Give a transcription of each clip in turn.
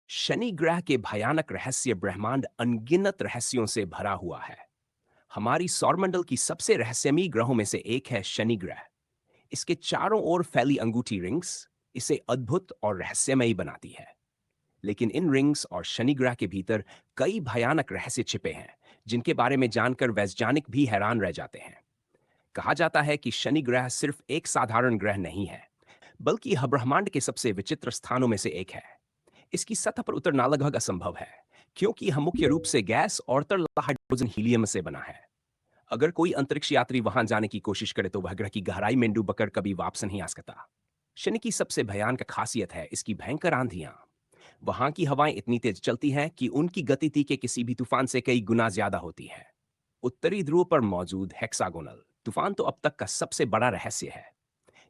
शनि ग्रह के भयानक रहस्य ब्रह्मांड अनगिनत रहस्यों से भरा हुआ है। हमारी सौरमंडल की सबसे रहस्यमयी ग्रहों में से एक है शनि ग्रह। इसके चारों ओर फैली अंगूठी रिंग्स इसे अद्भुत और रहस्यमयी बनाती है। लेकिन इन रिंग्स और शनि ग्रह के भीतर कई भयानक रहस्य छिपे हैं, जिनके बारे में जानकर वैज्ञानिक भी हैरान रह जाते हैं। कहा जाता है कि शनि ग्रह सिर्फ एक साधारण ग्रह नहीं है, बल्कि यह ब्रह्मांड के सबसे विचित्र स्थानों में से एक है। इसकी सतह पर उतरना लगभग असंभव है, क्योंकि यह मुख्य रूप से गैस और तरल हाइड्रोजन हीलियम से बना है। अगर कोई अंतरिक्ष यात्री वहां जाने की कोशिश करे तो वह ग्रह की गहराई में डूबकर कभी वापस नहीं आ सकता। शनि की सबसे भयानक खासियत है इसकी भयंकर आंधियां। वहां की हवाएं इतनी तेज चलती हैं कि उनकी गति के किसी भी तूफान से कई गुना ज्यादा होती है। उत्तरी ध्रुव पर मौजूद हेक्सागोनल तूफान तो अब तक का सबसे बड़ा रहस्य है।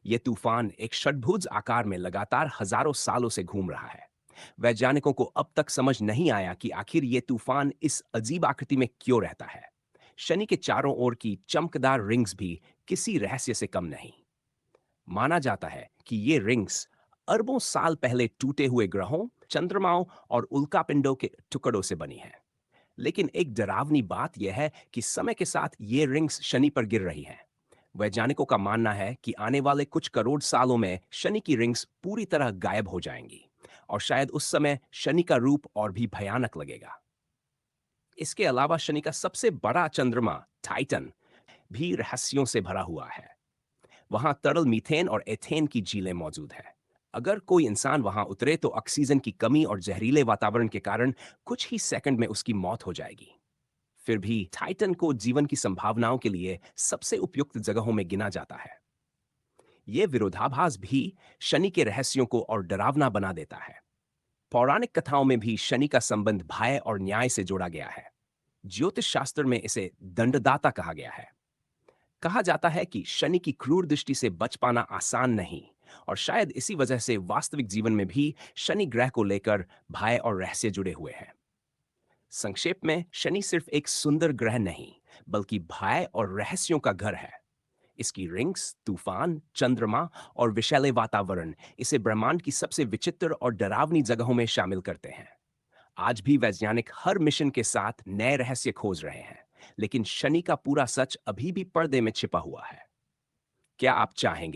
यह तूफान एक षटभुज आकार में लगातार हजारों सालों से घूम रहा है। वैज्ञानिकों को अब तक समझ नहीं आया कि आखिर ये तूफान इस अजीब आकृति में क्यों रहता है। शनि के चारों ओर की चमकदार रिंग्स भी किसी रहस्य से कम नहीं। माना जाता है कि ये रिंग्स अरबों साल पहले टूटे हुए ग्रहों, चंद्रमाओं और उल्कापिंडों के टुकड़ों से बनी है। लेकिन एक डरावनी बात यह है कि समय के साथ ये रिंग्स शनि पर गिर रही हैं। वैज्ञानिकों का मानना है कि आने वाले कुछ करोड़ सालों में शनि की रिंग्स पूरी तरह गायब हो जाएंगी और शायद उस समय शनि का रूप और भी भयानक लगेगा। इसके अलावा शनि का सबसे बड़ा चंद्रमा टाइटन भी रहस्यों से भरा हुआ है। वहां तरल मीथेन और एथेन की झीलें मौजूद है। अगर कोई इंसान वहां उतरे तो ऑक्सीजन की कमी और जहरीले वातावरण के कारण कुछ ही सेकंड में उसकी मौत हो जाएगी। फिर भी टाइटन को जीवन की संभावनाओं के लिए सबसे उपयुक्त जगहों में गिना जाता है। ये विरोधाभास भी शनि के रहस्यों को और डरावना बना देता है। पौराणिक कथाओं में भी शनि का संबंध भय और न्याय से जोड़ा गया है। ज्योतिष शास्त्र में इसे दंडदाता कहा गया है। कहा जाता है कि शनि की क्रूर दृष्टि से बच पाना आसान नहीं, और शायद इसी वजह से वास्तविक जीवन में भी शनि ग्रह को लेकर भय और रहस्य जुड़े हुए हैं। संक्षेप में, शनि सिर्फ एक सुंदर ग्रह नहीं, बल्कि भय और रहस्यों का घर है। इसकी रिंग्स, तूफान, चंद्रमा और विषैले वातावरण इसे ब्रह्मांड की सबसे विचित्र और डरावनी जगहों में शामिल करते हैं। आज भी वैज्ञानिक हर मिशन के साथ नए रहस्य खोज रहे हैं, लेकिन शनि का पूरा सच अभी भी पर्दे में छिपा हुआ है। क्या आप चाहेंगे